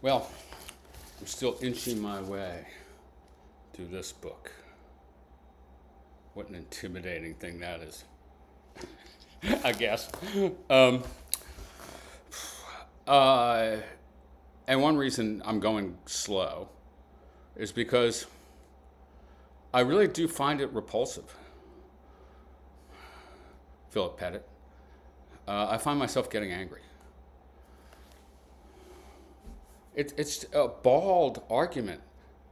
Well, I'm still inching my way through this book. What an intimidating thing that is, I guess. Um, and one reason I'm going slow is because I really do find it repulsive. Phillip Pettit. I find myself getting angry. It's a bald argument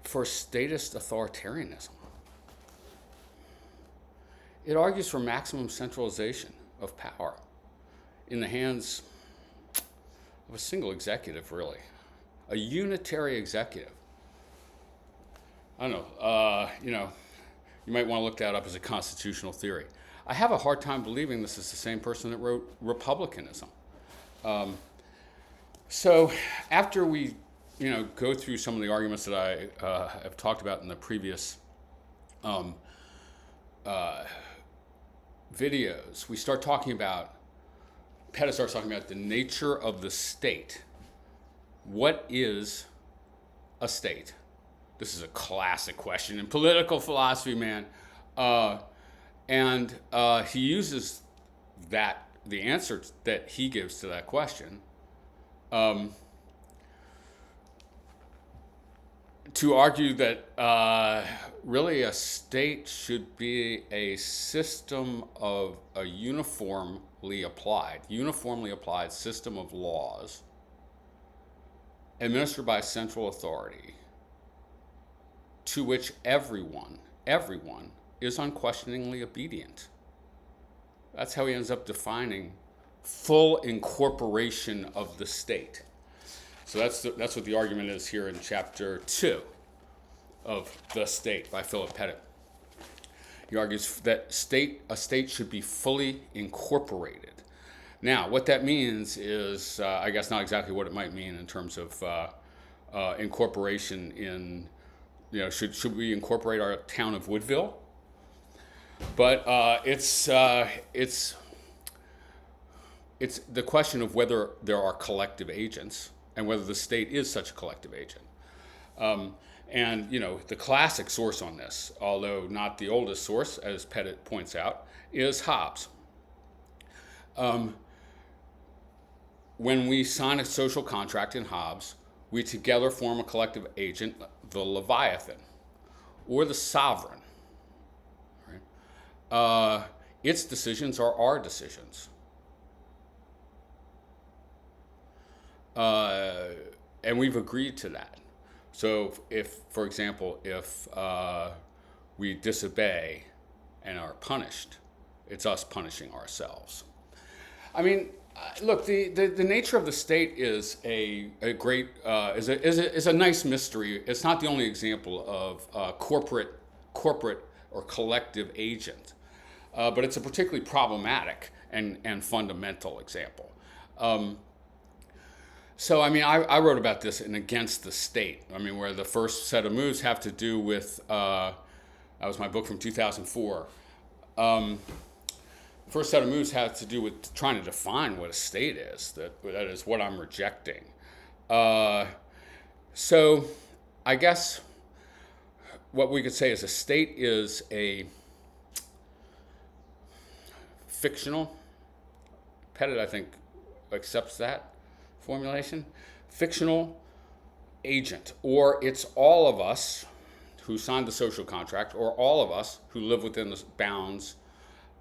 for statist authoritarianism. It argues for maximum centralization of power in the hands of a single executive, really. A unitary executive. I don't know, you might want to look that up as a constitutional theory. I have a hard time believing this is the same person that wrote Republicanism. So after we, go through some of the arguments that I have talked about in the previous videos, we start talking about, Pettit starts talking about the nature of the state. What is a state? This is a classic question in political philosophy, man. And he uses the answer that he gives to that question to argue that really a state should be a system of a uniformly applied system of laws administered by a central authority to which everyone is unquestioningly obedient. That's how he ends up defining full incorporation of the state. So that's what the argument is here in chapter 2 of The State by Phillip Pettit. He argues that a state should be fully incorporated. Now, what that means is, I guess, not exactly what it might mean in terms of incorporation in, should we incorporate our town of Woodville? But it's the question of whether there are collective agents and whether the state is such a collective agent. And the classic source on this, although not the oldest source, as Pettit points out, is Hobbes. When we sign a social contract in Hobbes, we together form a collective agent, the Leviathan, or the sovereign. Right? Its decisions are our decisions. And we've agreed to that. So if, for example, if we disobey and are punished, it's us punishing ourselves. I mean, look, the nature of the state is a great is a nice mystery. It's not the only example of corporate or collective agent, but it's a particularly problematic and fundamental example. So, I mean, I wrote about this in Against the State. I mean, where the first set of moves have to do with, that was my book from 2004. The first set of moves have to do with trying to define what a state is. That is what I'm rejecting. So, I guess what we could say is a state is a fictional, Pettit, I think, accepts that formulation, fictional agent, or it's all of us who signed the social contract, or all of us who live within the bounds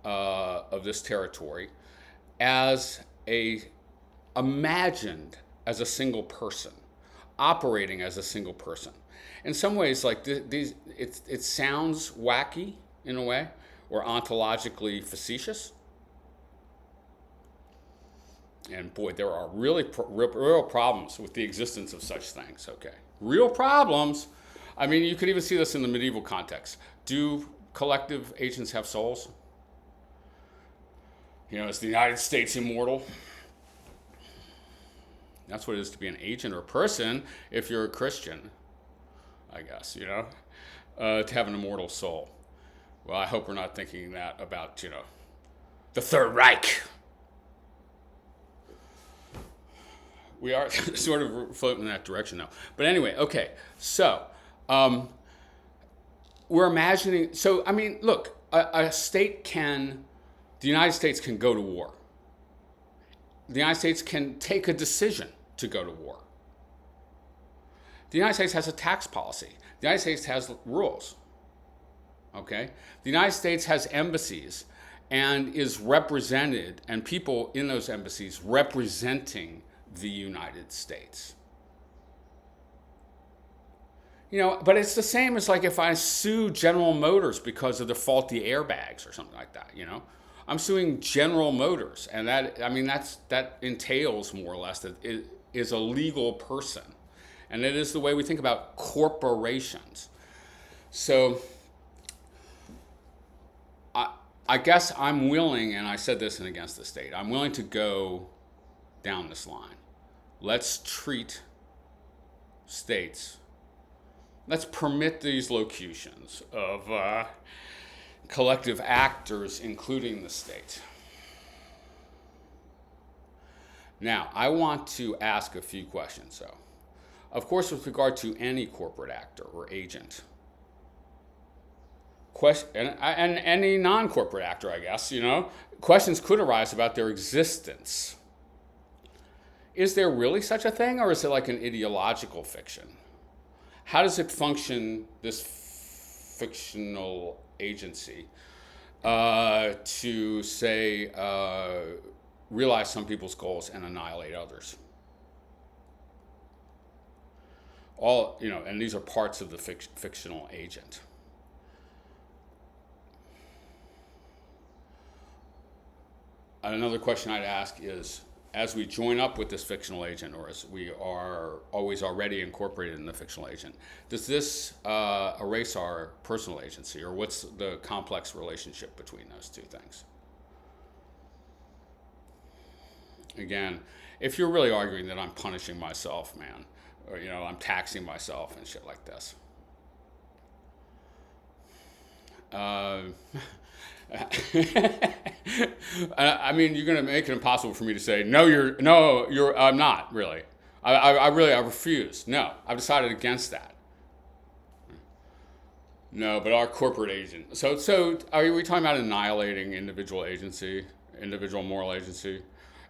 of this territory, as imagined as a single person, operating as a single person. In some ways, like it sounds wacky in a way, or ontologically facetious. And boy, there are really real problems with the existence of such things, okay? Real problems. I mean, you could even see this in the medieval context. Do collective agents have souls? Is the United States immortal? That's what it is to be an agent or a person if you're a Christian, I guess, to have an immortal soul. Well, I hope we're not thinking that about, the Third Reich. we are sort of floating in that direction now. But anyway, okay. So we're imagining. So I mean, look, a state can, the United States can go to war. The United States can take a decision to go to war. The United States has a tax policy. The United States has rules. Okay? The United States has embassies and is represented, and people in those embassies representing the United States. You know, but it's the same as like if I sue General Motors because of the faulty airbags or something like that, you know? I'm suing General Motors, and that, I mean, that entails more or less that it is a legal person. And it is the way we think about corporations. So I guess I'm willing, and I said this in Against the State, I'm willing to go down this line. Let's treat states, let's permit these locutions of collective actors, including the state. Now, I want to ask a few questions, though. Of course, with regard to any corporate actor or agent, and any non-corporate actor, I guess, you know, questions could arise about their existence. Is there really such a thing, or is it like an ideological fiction? How does it function, this fictional agency, to say, realize some people's goals and annihilate others? All, you know, and these are parts of the fictional agent. Another question I'd ask is, as we join up with this fictional agent, or as we are always already incorporated in the fictional agent, does this erase our personal agency, or what's the complex relationship between those two things? Again, if you're really arguing that I'm punishing myself, man, or, you know, I'm taxing myself and shit like this. I mean, you're going to make it impossible for me to say, I'm not really. I refuse. No, I've decided against that. No, but our corporate agent. So are we talking about annihilating individual agency, individual moral agency?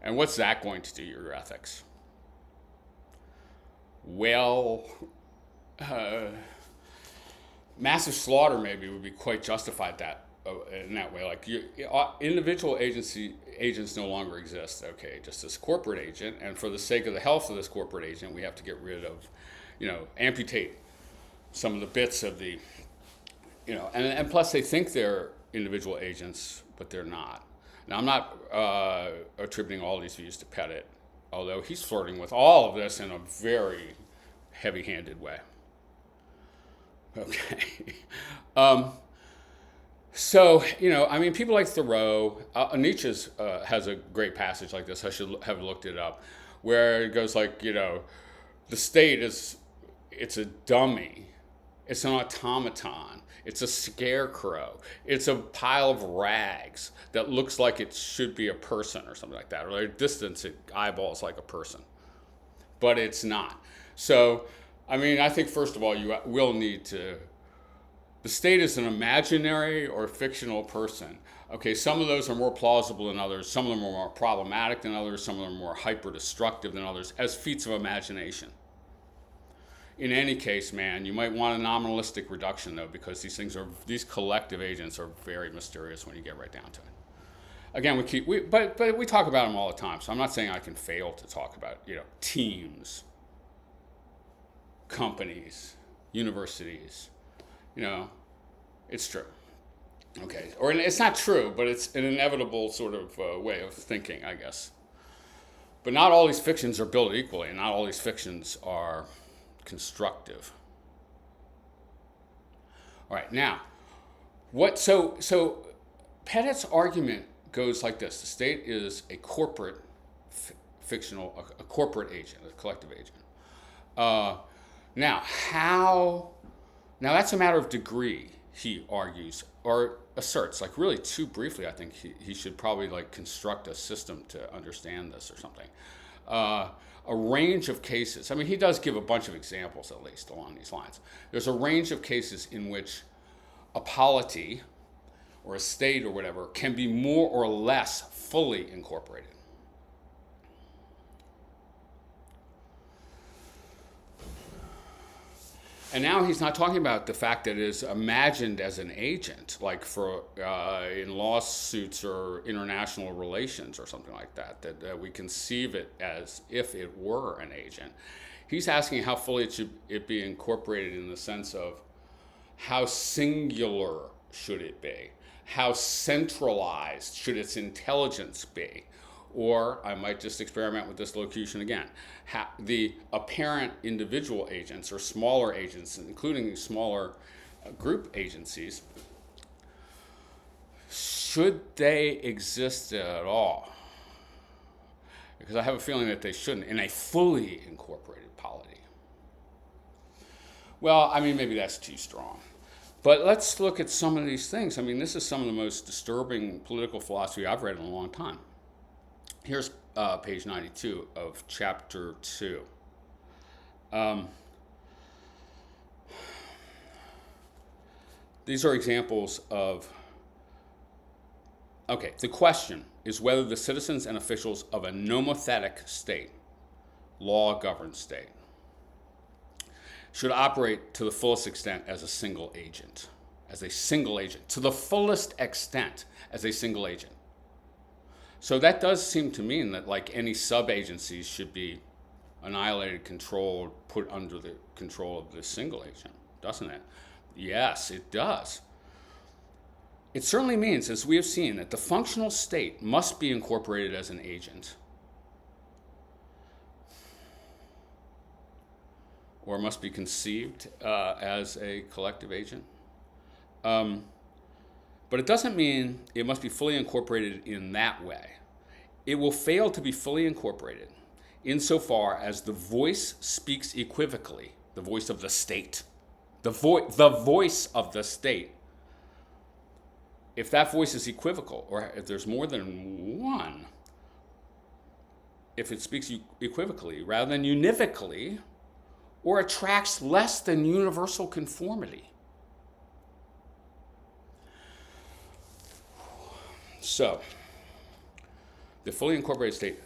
And what's that going to do to your ethics? Well, massive slaughter maybe would be quite justified in that way. Like individual agents no longer exist. Okay, just this corporate agent, and for the sake of the health of this corporate agent, we have to get rid of, you know, amputate some of the bits of the, you know, and plus they think they're individual agents, but they're not. Now, I'm not attributing all these views to Pettit, although he's flirting with all of this in a very heavy-handed way. Okay. So, you know, I mean, people like Thoreau, Nietzsche has a great passage like this, I should have looked it up, where it goes like, you know, the state it's a dummy, it's an automaton, it's a scarecrow, it's a pile of rags that looks like it should be a person or something like that, or at a distance it eyeballs like a person, but it's not. So, I mean, I think first of all, you will need to, the state is an imaginary or fictional person. Okay, some of those are more plausible than others, some of them are more problematic than others, some of them are more hyper-destructive than others, as feats of imagination. In any case, man, you might want a nominalistic reduction, though, because these collective agents are very mysterious when you get right down to it. Again, but we talk about them all the time, so I'm not saying I can fail to talk about, you know, teams, companies, universities, you know, it's true. Okay, or it's not true, but it's an inevitable sort of way of thinking, I guess. But not all these fictions are built equally, and not all these fictions are constructive. All right, now, so Pettit's argument goes like this: the state is a corporate a corporate agent, a collective agent. Now that's a matter of degree, he argues, or asserts, like really too briefly. I think he should probably like construct a system to understand this or something. a range of cases. I mean, he does give a bunch of examples, at least, along these lines. There's a range of cases in which a polity or a state or whatever can be more or less fully incorporated. And now he's not talking about the fact that it is imagined as an agent, like for in lawsuits or international relations or something like that, that we conceive it as if it were an agent. He's asking how fully it should it be incorporated in the sense of how singular should it be? How centralized should its intelligence be? Or I might just experiment with this locution again. The apparent individual agents or smaller agents, including smaller group agencies, should they exist at all? Because I have a feeling that they shouldn't in a fully incorporated polity. Well, I mean, maybe that's too strong. But let's look at some of these things. I mean, this is some of the most disturbing political philosophy I've read in a long time. Here's page 92 of chapter 2. These are examples of, okay, the question is whether the citizens and officials of a nomothetic state, law-governed state, should operate to the fullest extent as a single agent, to the fullest extent as a single agent. So that does seem to mean that like any sub-agencies should be annihilated, controlled, put under the control of the single agent, doesn't it? Yes, it does. It certainly means, as we have seen, that the functional state must be incorporated as an agent, or must be conceived as a collective agent. But it doesn't mean it must be fully incorporated in that way. It will fail to be fully incorporated insofar as the voice speaks equivocally, the voice of the state, the voice of the state. If that voice is equivocal, or if there's more than one, if it speaks equivocally rather than univocally, or attracts less than universal conformity. So, the fully incorporated state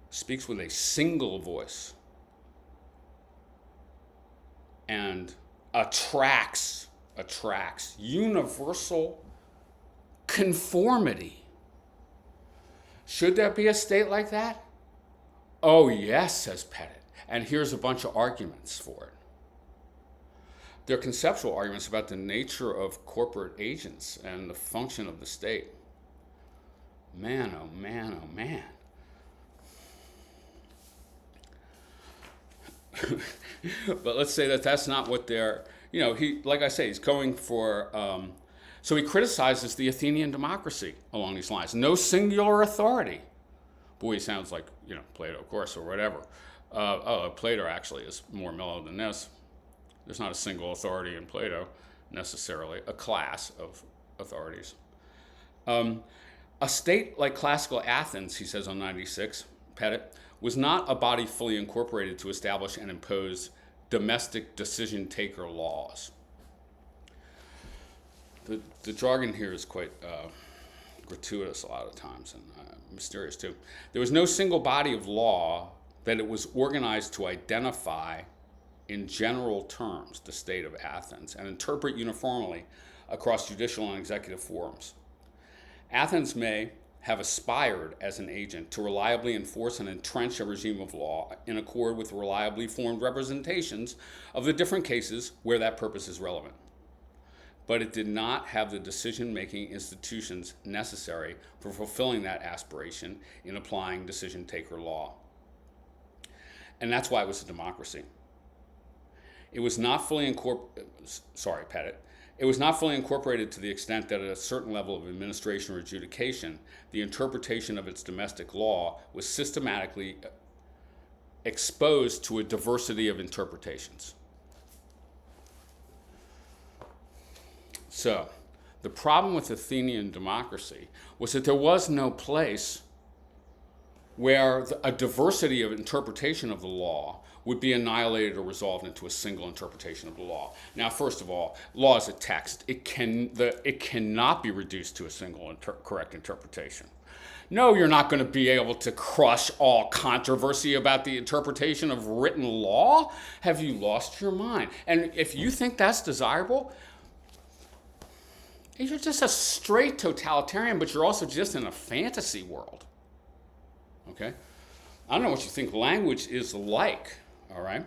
speaks with a single voice and attracts universal conformity. Should there be a state like that? Oh, yes, says Pettit. And here's a bunch of arguments for it. They're conceptual arguments about the nature of corporate agents and the function of the state. Man, oh man, oh man. But let's say that that's not what they're, he, like I say, he's going for, so he criticizes the Athenian democracy along these lines. No singular authority. Boy, he sounds like, Plato, of course, or whatever. Plato actually is more mellow than this. There's not a single authority in Plato, necessarily, a class of authorities. A state like classical Athens, he says on 96, Pettit, was not a body fully incorporated to establish and impose domestic decision-taker laws. The jargon here is quite gratuitous a lot of times and mysterious too. There was no single body of law that it was organized to identify in general terms the state of Athens and interpret uniformly across judicial and executive forums. Athens may have aspired as an agent to reliably enforce and entrench a regime of law in accord with reliably formed representations of the different cases where that purpose is relevant. But it did not have the decision-making institutions necessary for fulfilling that aspiration in applying decision-taker law. And that's why it was a democracy. It was not fully It was not fully incorporated to the extent that at a certain level of administration or adjudication, the interpretation of its domestic law was systematically exposed to a diversity of interpretations. So, the problem with Athenian democracy was that there was no place where a diversity of interpretation of the law would be annihilated or resolved into a single interpretation of the law. Now, first of all, law is a text. It cannot be reduced to a single correct interpretation. No, you're not going to be able to crush all controversy about the interpretation of written law. Have you lost your mind? And if you think that's desirable, you're just a straight totalitarian, but you're also just in a fantasy world. Okay? I don't know what you think language is like, all right?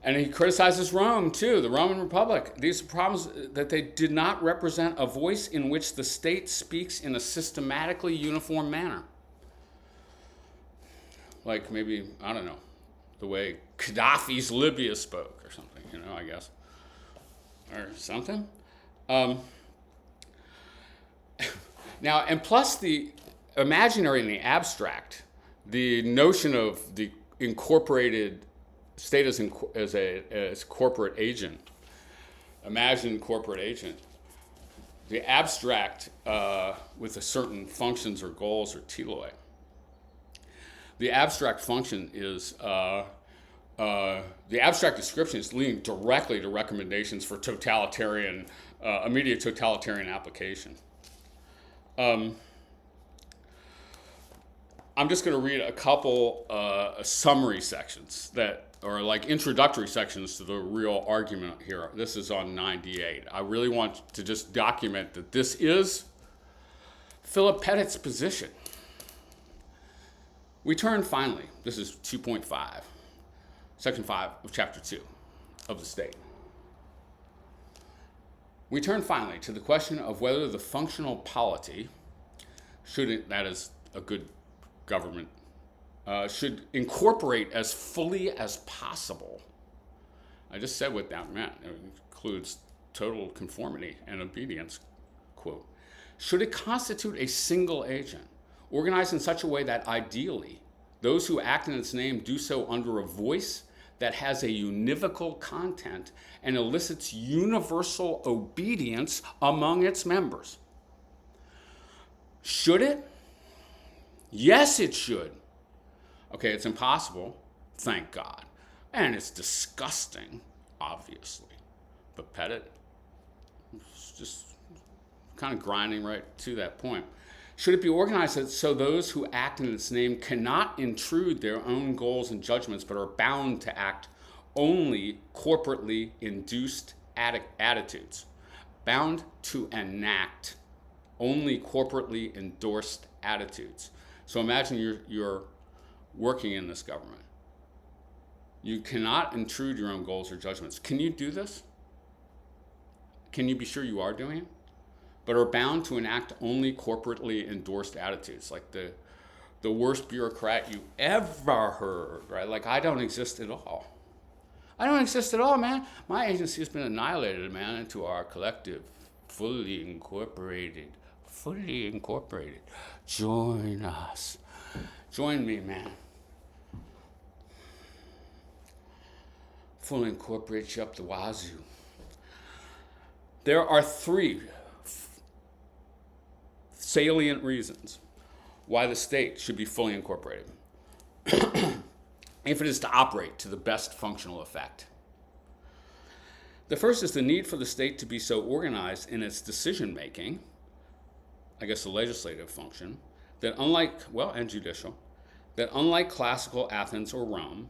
And he criticizes Rome, too, the Roman Republic. These are problems that they did not represent a voice in which the state speaks in a systematically uniform manner. Like maybe, I don't know, the way Gaddafi's Libya spoke or something, I guess. Or something. Now, and plus the imaginary and the abstract, the notion of the incorporated state as corporate agent, imagined corporate agent, the abstract with a certain functions or goals or teloi. The abstract function is, the abstract description is leading directly to recommendations for totalitarian, immediate totalitarian application. I'm just going to read a couple summary sections that are like introductory sections to the real argument here. This is on 98. I really want to just document that this is Phillip Pettit's position. We turn finally, this is 2.5, section 5 of chapter 2 of the state. We turn finally to the question of whether the functional polity that is a good government, should incorporate as fully as possible. I just said what that meant. It includes total conformity and obedience, quote. Should it constitute a single agent, organized in such a way that ideally those who act in its name do so under a voice that has a univocal content and elicits universal obedience among its members? Should it? Yes, it should. Okay, it's impossible, thank God. And it's disgusting, obviously. But Pettit is just kind of grinding right to that point. Should it be organized so those who act in its name cannot intrude their own goals and judgments, but are bound to act only corporately induced attitudes? Bound to enact only corporately endorsed attitudes. So imagine you're working in this government. You cannot intrude your own goals or judgments. Can you do this? Can you be sure you are doing it? But are bound to enact only corporately endorsed attitudes, like the worst bureaucrat you ever heard, right? Like, I don't exist at all. I don't exist at all, man. My agency has been annihilated, man, into our collective, fully incorporated. Join us. Join me, man. Fully incorporate you up the wazoo. There are three salient reasons why the state should be fully incorporated if it is to operate to the best functional effect. The first is the need for the state to be so organized in its decision-making, I guess the legislative function, that and judicial, that unlike classical Athens or Rome,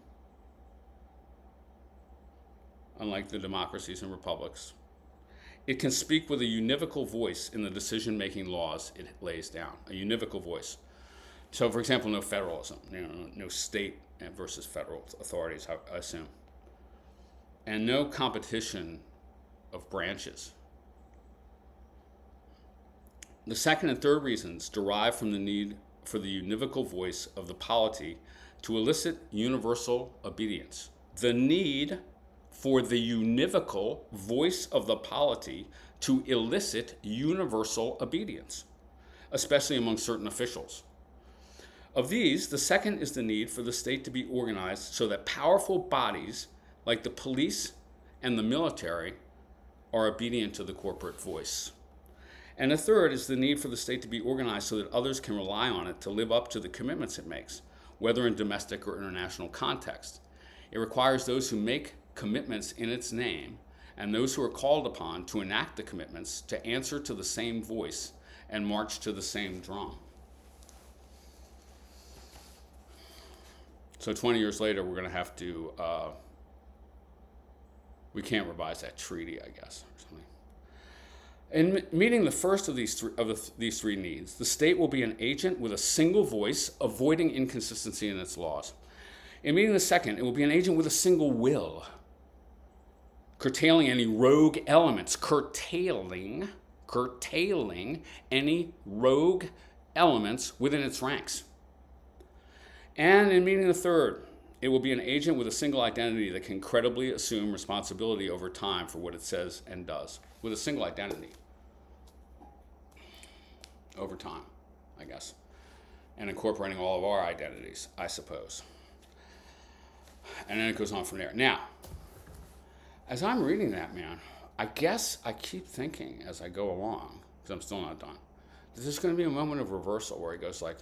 unlike the democracies and republics, it can speak with a univocal voice in the decision-making laws it lays down, a univocal voice. So, for example, no federalism, no state versus federal authorities, I assume, and no competition of branches. The second and third reasons derive from the need for the univocal voice of the polity to elicit universal obedience. The need for the univocal voice of the polity to elicit universal obedience, especially among certain officials. Of these, the second is the need for the state to be organized so that powerful bodies like the police and the military are obedient to the corporate voice. And the third is the need for the state to be organized so that others can rely on it to live up to the commitments it makes, whether in domestic or international context. It requires those who make commitments in its name and those who are called upon to enact the commitments to answer to the same voice and march to the same drum. So 20 years later, we're going to have to, we can't revise that treaty, I guess, or something. In meeting the first of these three needs, the state will be an agent with a single voice, avoiding inconsistency in its laws. In meeting the second, it will be an agent with a single will, curtailing any rogue elements, curtailing any rogue elements within its ranks. And in meeting the third, it will be an agent with a single identity that can credibly assume responsibility over time for what it says and does, with a single identity over time, I guess, and incorporating all of our identities, I suppose. And then it goes on from there. Now, as I'm reading that, man, I guess I keep thinking as I go along, because I'm still not done, that there's going to be a moment of reversal where he goes like,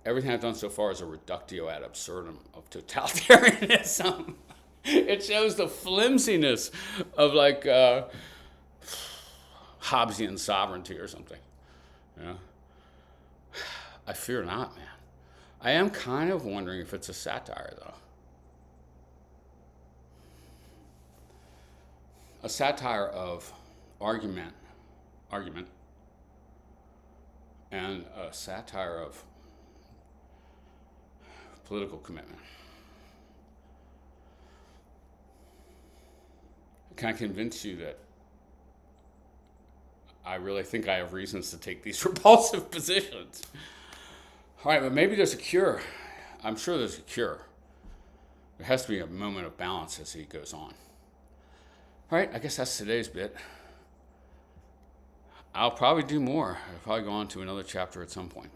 everything I've done so far is a reductio ad absurdum of totalitarianism. It shows the flimsiness of like Hobbesian sovereignty or something. You know? I fear not, man. I am kind of wondering if it's a satire, though. A satire of argument, and a satire of political commitment. Can I convince you that I really think I have reasons to take these repulsive positions? All right, but maybe there's a cure. I'm sure there's a cure. There has to be a moment of balance as he goes on. All right, I guess that's today's bit. I'll probably do more. I'll probably go on to another chapter at some point.